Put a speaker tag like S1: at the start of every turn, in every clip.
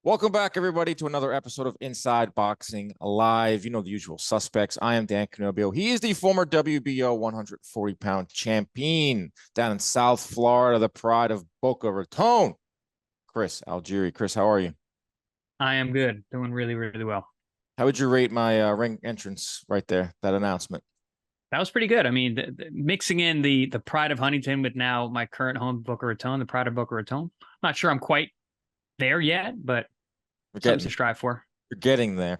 S1: Welcome back, everybody, to another episode of Inside Boxing Live. You know the usual suspects. I am Dan Canobbio. He is the former WBO 140-pound champion down in South Florida, the pride of Boca Raton. Chris Algieri. Chris, how are you?
S2: I am good. Doing really, really well.
S1: How would you rate my ring entrance right there, that announcement?
S2: That was pretty good. I mean, mixing in the pride of Huntington with now my current home, Boca Raton, the pride of Boca Raton. Not sure I'm quite there yet, but
S1: We're
S2: something
S1: getting
S2: to strive for.
S1: We're getting there.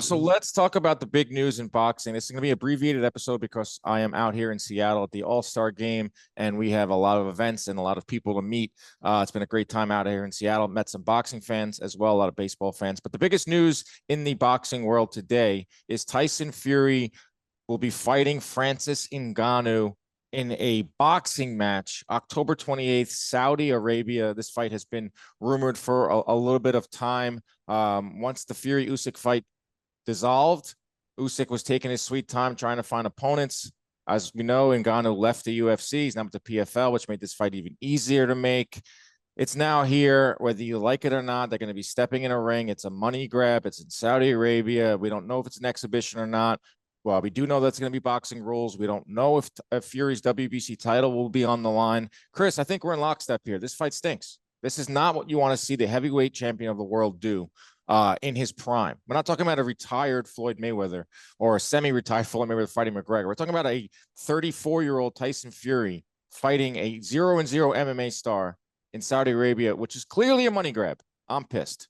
S1: So let's talk about the big news in boxing. This is going to be an abbreviated episode because I am out here in Seattle at the All-Star Game, and we have a lot of events and a lot of people to meet. It's been a great time out here in Seattle. Met some boxing fans as well, a lot of baseball fans. But the biggest news in the boxing world today is Tyson Fury will be fighting Francis Ngannou in a boxing match, October 28th, Saudi Arabia. This fight has been rumored for a little bit of time. Once the Fury Usyk fight dissolved, Usyk was taking his sweet time trying to find opponents. As we know, Ngannou left the UFC. He's now with the PFL, which made this fight even easier to make. It's now here, whether you like it or not. They're going to be stepping in a ring. It's a money grab. It's in Saudi Arabia. We don't know if it's an exhibition or not. Well, we do know that's going to be boxing rules. We don't know if Fury's WBC title will be on the line. Chris, I think we're in lockstep here. This fight stinks. This is not what you want to see the heavyweight champion of the world do in his prime. We're not talking about a retired Floyd Mayweather or a semi-retired Floyd Mayweather fighting McGregor. We're talking about a 34-year-old Tyson Fury fighting a 0-0 MMA star in Saudi Arabia, which is clearly a money grab. I'm pissed.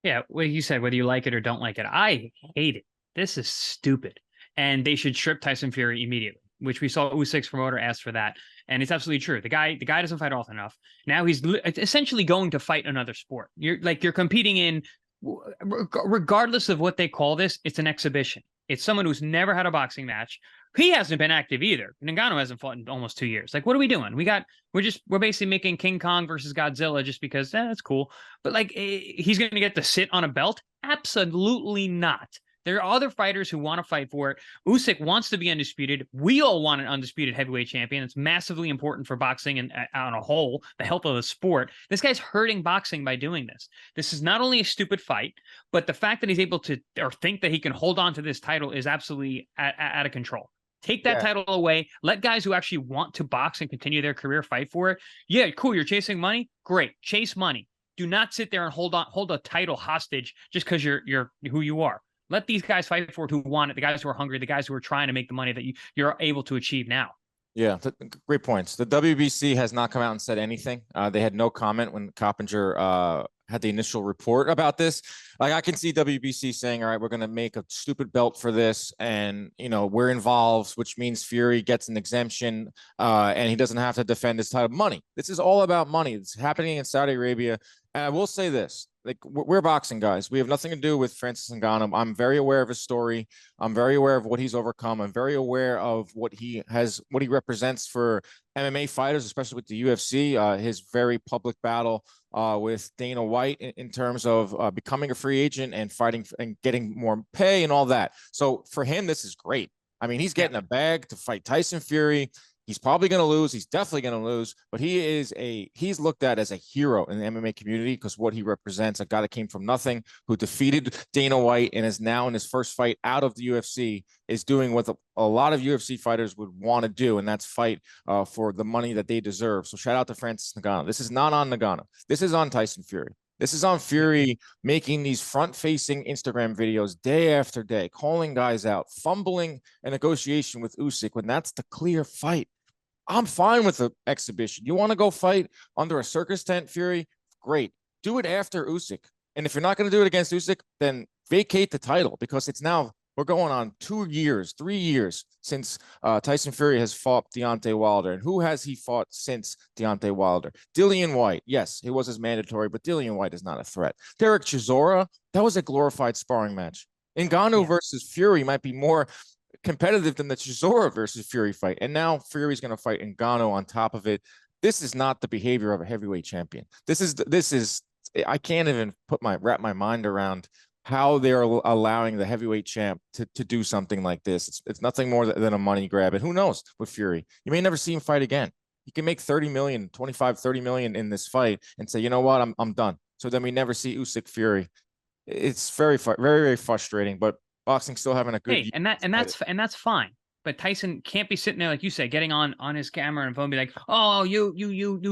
S2: Yeah, what you said, whether you like it or don't like it, I hate it. This is stupid. And they should strip Tyson Fury immediately, which we saw Usyk's promoter ask for that. And it's absolutely true. The guy doesn't fight often enough. Now he's essentially going to fight another sport. You're competing in, regardless of what they call this, it's an exhibition. It's someone who's never had a boxing match. He hasn't been active either. Ngannou hasn't fought in almost 2 years. Like, what are we doing? We're basically making King Kong versus Godzilla just because that's cool. But like, he's going to get to sit on a belt? Absolutely not. There are other fighters who want to fight for it. Usyk wants to be undisputed. We all want an undisputed heavyweight champion. It's massively important for boxing and on a whole, the health of the sport. This guy's hurting boxing by doing this. This is not only a stupid fight, but the fact that he's able to or think that he can hold on to this title is absolutely out of control. Take that title away. Let guys who actually want to box and continue their career fight for it. Yeah, cool. You're chasing money. Great. Chase money. Do not sit there and hold a title hostage just because you're who you are. Let these guys fight for it who want it, the guys who are hungry, the guys who are trying to make the money that you're able to achieve now.
S1: Yeah, great points. The WBC has not come out and said anything. They had no comment when Coppinger had the initial report about this. Like, I can see WBC saying, all right, we're going to make a stupid belt for this. And, we're involved, which means Fury gets an exemption and he doesn't have to defend his title. Money. This is all about money. It's happening in Saudi Arabia. And I will say this. Like, we're boxing guys. We have nothing to do with Francis Ngannou. I'm very aware of his story. I'm very aware of what he's overcome. I'm very aware of what he represents for MMA fighters, especially with the UFC. His very public battle with Dana White in terms of becoming a free agent and fighting and getting more pay and all that. So for him, this is great. I mean, he's getting a bag to fight Tyson Fury. He's probably going to lose. He's definitely going to lose, but he's looked at as a hero in the MMA community because what he represents, a guy that came from nothing, who defeated Dana White and is now in his first fight out of the UFC, is doing what a lot of UFC fighters would want to do, and that's fight for the money that they deserve. So shout out to Francis Ngannou. This is not on Ngannou. This is on Tyson Fury. This is on Fury making these front-facing Instagram videos day after day, calling guys out, fumbling a negotiation with Usyk when that's the clear fight. I'm fine with the exhibition. You want to go fight under a circus tent, Fury? Great. Do it after Usyk. And if you're not going to do it against Usyk, then vacate the title because we're going on 2 years, 3 years since Tyson Fury has fought Deontay Wilder. And who has he fought since Deontay Wilder? Dillian White. Yes, it was his mandatory, but Dillian White is not a threat. Derek Chisora, that was a glorified sparring match. Ngannou versus Fury might be more competitive than the Chisora versus Fury fight. And now Fury's going to fight Ngannou on top of it. This is not the behavior of a heavyweight champion. This is I can't even wrap my mind around how they're allowing the heavyweight champ to do something like this. It's nothing more than a money grab. And who knows with Fury, you may never see him fight again. You can make 30 million, 25, 30 million in this fight and say, you know what, I'm done. So then we never see Usyk Fury. It's very, very frustrating, but boxing still having a good
S2: Hey,
S1: year.
S2: and that's fine. But Tyson can't be sitting there, like you said, getting on his camera and phone, and be like, "Oh, you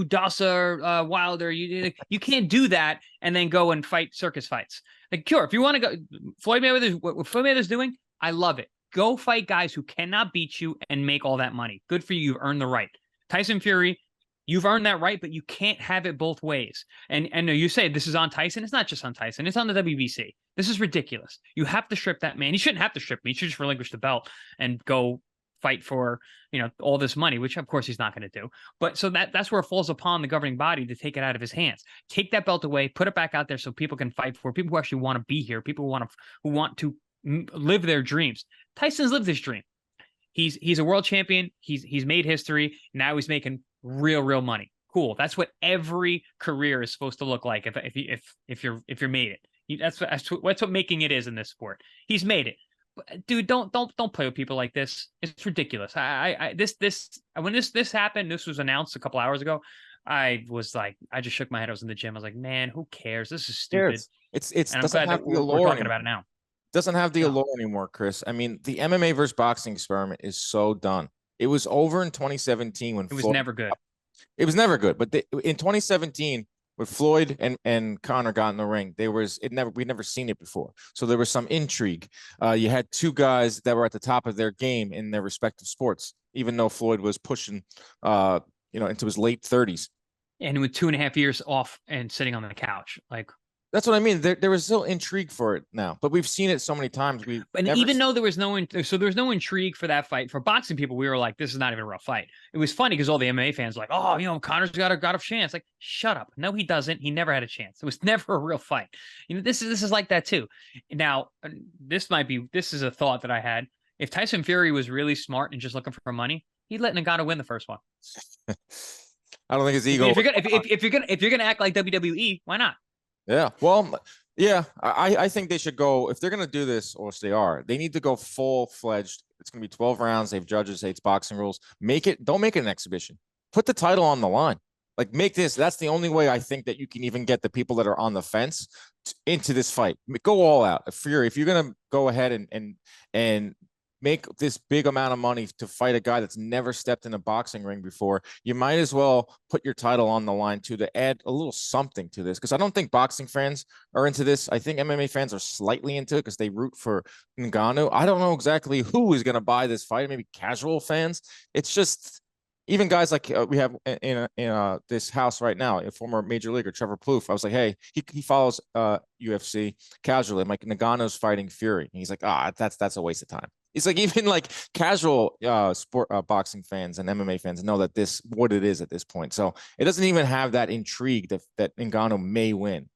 S2: Dasa Wilder, you can't do that," and then go and fight circus fights. Like, sure, if you want to go, Floyd Mayweather, what Floyd Mayweather's doing, I love it. Go fight guys who cannot beat you and make all that money. Good for you. You've earned the right. Tyson Fury, you've earned that right, but you can't have it both ways. And you say this is on Tyson. It's not just on Tyson. It's on the WBC. This is ridiculous. You have to strip that man. He shouldn't have to strip me. He should just relinquish the belt and go fight for, all this money, which of course he's not going to do. But so that's where it falls upon the governing body to take it out of his hands. Take that belt away, put it back out there so people can fight for it. People who actually want to be here, people who want to live their dreams. Tyson's lived this dream. He's a world champion. He's made history. Now he's making real money. Cool. That's what every career is supposed to look like. If you're made it, that's what making it is in this sport. He's made it. But, dude, don't play with people like this. It's ridiculous. When this happened, this was announced a couple hours ago. I was like, I just shook my head. I was in the gym. I was like, man, who cares? This is stupid.
S1: It's
S2: and I'm glad that we're talking about it now.
S1: Doesn't have the allure anymore, Chris. I mean, the MMA versus boxing experiment is so done. It was over in 2017 when
S2: it was never good.
S1: It was never good. But in 2017, when Floyd and Conor got in the ring, we'd never seen it before. So there was some intrigue. You had two guys that were at the top of their game in their respective sports, even though Floyd was pushing, into his late 30s.
S2: And with 2.5 years off and sitting on the couch, like.
S1: That's what I mean. There was still intrigue for it now, but we've seen it so many times.
S2: Even though there was no intrigue for that fight. For boxing people, we were like, this is not even a real fight. It was funny because all the MMA fans were like, oh, Conor's got a chance. Like, shut up. No, he doesn't. He never had a chance. It was never a real fight. This is like that too. Now, this is a thought that I had. If Tyson Fury was really smart and just looking for money, he'd let Ngannou win the first one.
S1: I don't think his ego.
S2: If you're gonna act like WWE, why not?
S1: Yeah. Well, yeah, I think they should go, if they're going to do this, or they are, they need to go full-fledged. It's going to be 12 rounds. They have judges. It's boxing rules. Don't make it an exhibition. Put the title on the line. Like, make this. That's the only way I think that you can even get the people that are on the fence into this fight. Go all out. Fury, if you're going to go ahead and make this big amount of money to fight a guy that's never stepped in a boxing ring before, you might as well put your title on the line too, to add a little something to this. Because I don't think boxing fans are into this. I think MMA fans are slightly into it because they root for Ngannou. I don't know exactly who is going to buy this fight. Maybe casual fans. It's just, even guys like we have in this house right now, a former major leaguer, Trevor Plouffe. I was like, hey, he follows UFC casually. I'm like, Ngannou's fighting Fury. And he's like, that's a waste of time. It's like, even like casual sport boxing fans and MMA fans know that what it is at this point. So it doesn't even have that intrigue that Ngannou may win.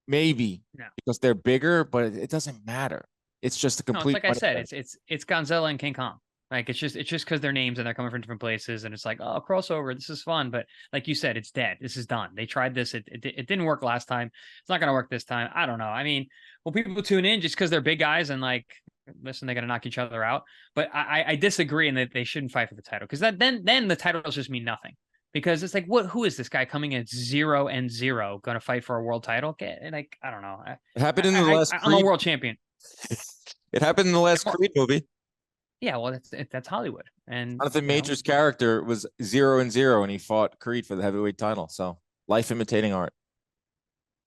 S1: Maybe because they're bigger, but it doesn't matter. It's just a complete.
S2: It's like I said, it's Gonzalez and King Kong. Like, it's just because their names and they're coming from different places, and it's like, oh, crossover, this is fun. But like you said, it's dead. This is done. They tried this. It didn't work last time. It's not going to work this time. I don't know. I mean, will people tune in just because they're big guys and like, listen, they're going to knock each other out? But I disagree in that they shouldn't fight for the title, because then the titles just mean nothing. Because it's like, who is this guy coming at 0-0 going to fight for a world title? Like, I don't know.
S1: It happened in the last.
S2: I'm a world champion.
S1: It happened in the last Creed movie.
S2: Yeah, well, that's Hollywood. And
S1: Jonathan Major's character was 0-0, and he fought Creed for the heavyweight title. So, life imitating art.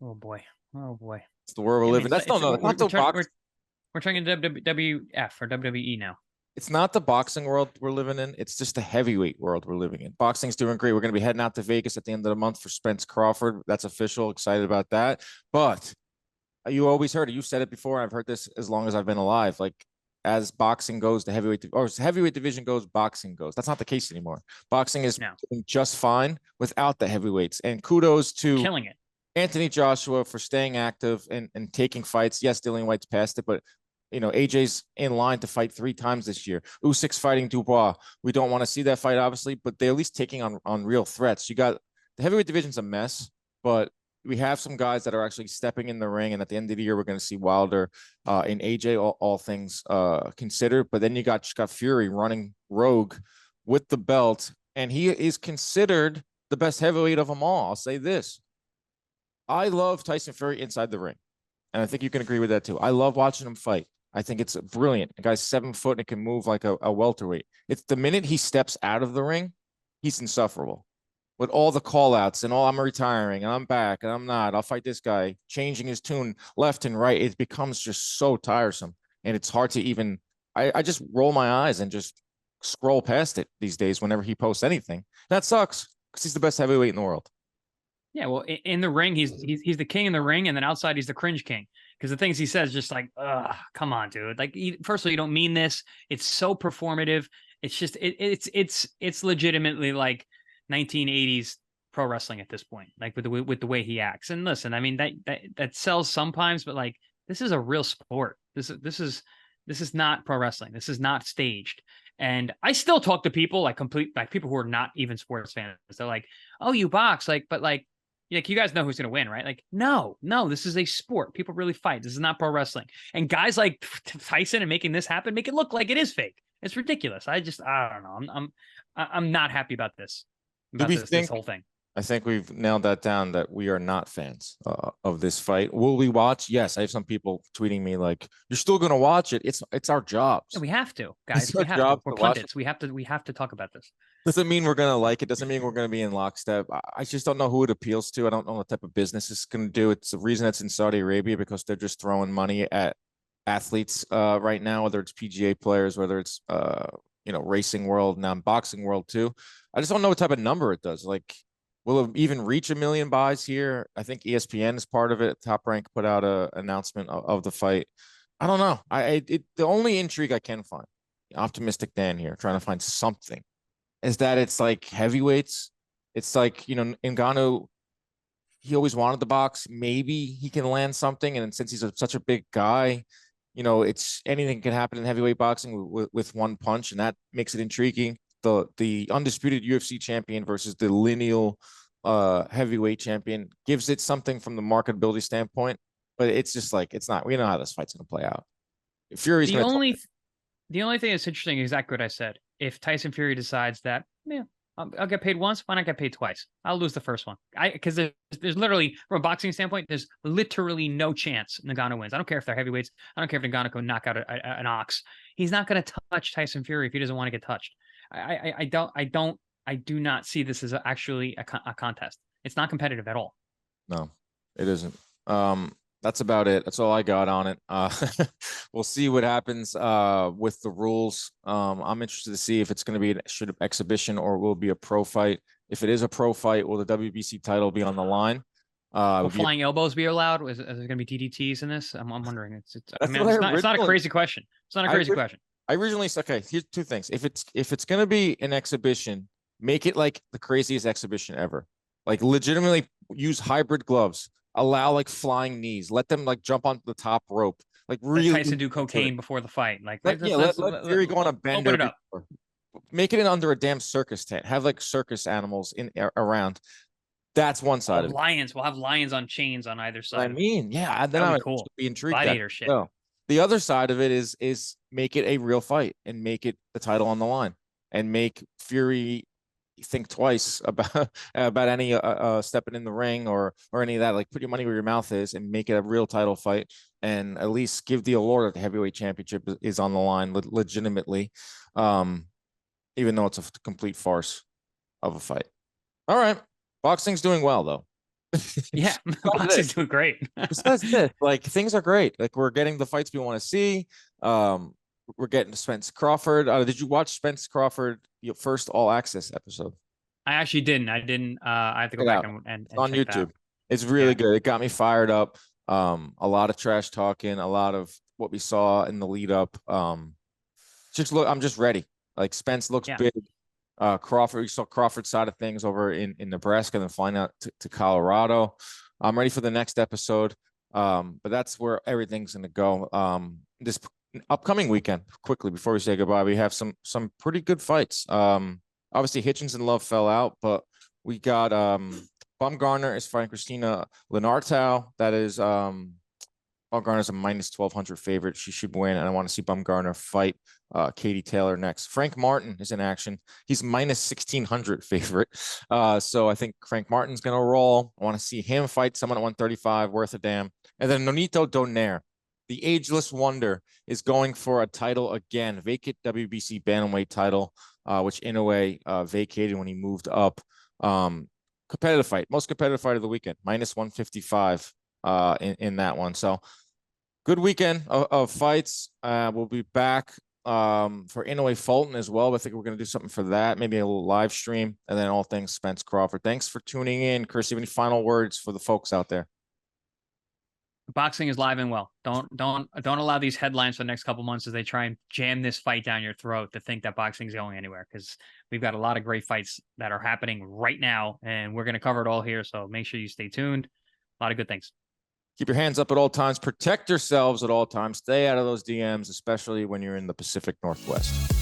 S2: Oh boy.
S1: It's the world we're living. That's not
S2: we're trying to WWF or WWE now.
S1: It's not the boxing world we're living in. It's just the heavyweight world we're living in. Boxing's doing great. We're going to be heading out to Vegas at the end of the month for Spence Crawford. That's official. Excited about that. But you always heard it. You said it before. I've heard this as long as I've been alive. Like, as boxing goes, the heavyweight division goes, boxing goes. That's not the case anymore. Boxing is doing just fine without the heavyweights. And kudos to
S2: killing it,
S1: Anthony Joshua, for staying active and taking fights. Yes, Dillian White's passed it, but AJ's in line to fight 3 times this year. Usyk's fighting Dubois. We don't want to see that fight, obviously, but they're at least taking on real threats. You got the heavyweight division's a mess, but we have some guys that are actually stepping in the ring, and at the end of the year, we're going to see Wilder and AJ, all things considered. But then you got Fury running rogue with the belt, and he is considered the best heavyweight of them all. I'll say this. I love Tyson Fury inside the ring. And I think you can agree with that too. I love watching him fight. I think it's brilliant. The guy's 7 foot and can move like a welterweight. It's the minute he steps out of the ring, he's insufferable. With all the call outs and I'm retiring and I'm back and I'm not, I'll fight this guy, changing his tune left and right. It becomes just so tiresome. And it's hard to even, I just roll my eyes and just scroll past it these days whenever he posts anything. That sucks because he's the best heavyweight in the world.
S2: Yeah, well, in the ring, he's the king in the ring, and then outside, he's the cringe king. Because the things he says, just like, ugh, come on, dude. Like, first of all, you don't mean this. It's so performative. It's just, it's legitimately like 1980s pro wrestling at this point, like with the way he acts. And listen, I mean that sells sometimes, but like this is a real sport. This is not pro wrestling. This is not staged. And I still talk to people like people who are not even sports fans. They're like, oh, you box, like, but like you guys know who's going to win, right? Like, no, this is a sport. People really fight. This is not pro wrestling. And guys like Tyson and making this happen, make it look like it is fake. It's ridiculous. I don't know. I'm not happy about this. This whole thing.
S1: I think we've nailed that down, that we are not fans of this fight. Will we watch? Yes. I have some people tweeting me like, you're still going to watch it. It's our jobs.
S2: Yeah, we have to, guys. We have to. We're pundits. We have to talk about this.
S1: Doesn't mean we're going to like it. Doesn't mean we're going to be in lockstep. I just don't know who it appeals to. I don't know what type of business it's going to do. It's the reason it's in Saudi Arabia, because they're just throwing money at athletes right now, whether it's PGA players, whether it's, racing world, now boxing world too. I just don't know what type of number it does. Like, will it even reach 1 million buys here? I think ESPN is part of it. Top Rank put out an announcement of the fight. I don't know. The only intrigue I can find, optimistic Dan here, trying to find something, is that it's like heavyweights. It's like, Ngannou, he always wanted the box. Maybe he can land something. And since he's such a big guy, it's anything can happen in heavyweight boxing with one punch, and that makes it intriguing. The undisputed UFC champion versus the lineal heavyweight champion gives it something from the marketability standpoint, but it's just like, it's not, we know how this fight's going to play out. Fury's
S2: the only thing that's interesting is exactly what I said. If Tyson Fury decides that, yeah, I'll get paid once, why not get paid twice? I'll lose the first one. Because there's literally, from a boxing standpoint, there's literally no chance Ngannou wins. I don't care if they're heavyweights. I don't care if Ngannou can knock out an ox. He's not going to touch Tyson Fury if he doesn't want to get touched. I do not see this as actually a contest. It's not competitive at all.
S1: No, it isn't. That's about it. That's all I got on it. We'll see what happens with the rules. I'm interested to see if it's going to be an exhibition or will it be a pro fight. If it is a pro fight, will the WBC title be on the line?
S2: Will flying elbows be allowed? Is there going to be DDTs in this? I'm wondering. It's not a crazy question. It's not a crazy question.
S1: I originally said, okay, here's two things. If it's going to be an exhibition, make it like the craziest exhibition ever. Like legitimately use hybrid gloves, allow like flying knees, let them like jump onto the top rope. Like really
S2: let Tyson do cocaine before the fight. Like
S1: let Fury go on a bender. Make it in under a damn circus tent. Have like circus animals around. That's one side of it.
S2: Lions. We'll have lions on chains on either side.
S1: I mean, yeah, then I would be intrigued.
S2: Gladiator shit.
S1: So, the other side of it is make it a real fight and make it the title on the line and make Fury think twice about any stepping in the ring or any of that. Like, put your money where your mouth is and make it a real title fight, and at least give the allure that the heavyweight championship is on the line legitimately, even though it's a complete farce of a fight. All right, boxing's doing well though.
S2: Yeah, boxing's doing great.
S1: Besides this, like, things are great. Like, we're getting the fights we want to see. We're getting Spence Crawford. Did you watch Spence Crawford first All Access episode?
S2: I actually didn't. I have to go back and
S1: on YouTube. It's really good. It got me fired up. A lot of trash talking, a lot of what we saw in the lead up. I'm just ready. Like, Spence looks big. Crawford, we saw Crawford's side of things over in Nebraska, and then flying out to Colorado. I'm ready for the next episode. But that's where everything's going to go. This upcoming weekend, quickly before we say goodbye, we have some pretty good fights. Obviously Hitchens and Love fell out, but we got Baumgartner is fighting Christina Lenartau. That is Bumgarner's a minus 1,200 favorite. She should win, and I want to see Bumgarner fight Katie Taylor next. Frank Martin is in action. He's minus 1,600 favorite. So I think Frank Martin's going to roll. I want to see him fight someone at 135, worth a damn. And then Nonito Donaire, the ageless wonder, is going for a title again, vacant WBC bantamweight title, which Inoue vacated when he moved up. Competitive fight, most competitive fight of the weekend, minus 155 in that one. So good weekend of fights. We'll be back for Inoue Fulton as well. I think we're going to do something for that, maybe a little live stream, and then all things Spence Crawford. Thanks for tuning in. Chris, you have any final words for the folks out there?
S2: Boxing is live and well. Don't allow these headlines for the next couple months as they try and jam this fight down your throat to think that boxing is going anywhere, because we've got a lot of great fights that are happening right now, and we're going to cover it all here. So make sure you stay tuned. A lot of good things.
S1: Keep your hands up at all times. Protect yourselves at all times. Stay out of those DMs, especially when you're in the Pacific Northwest.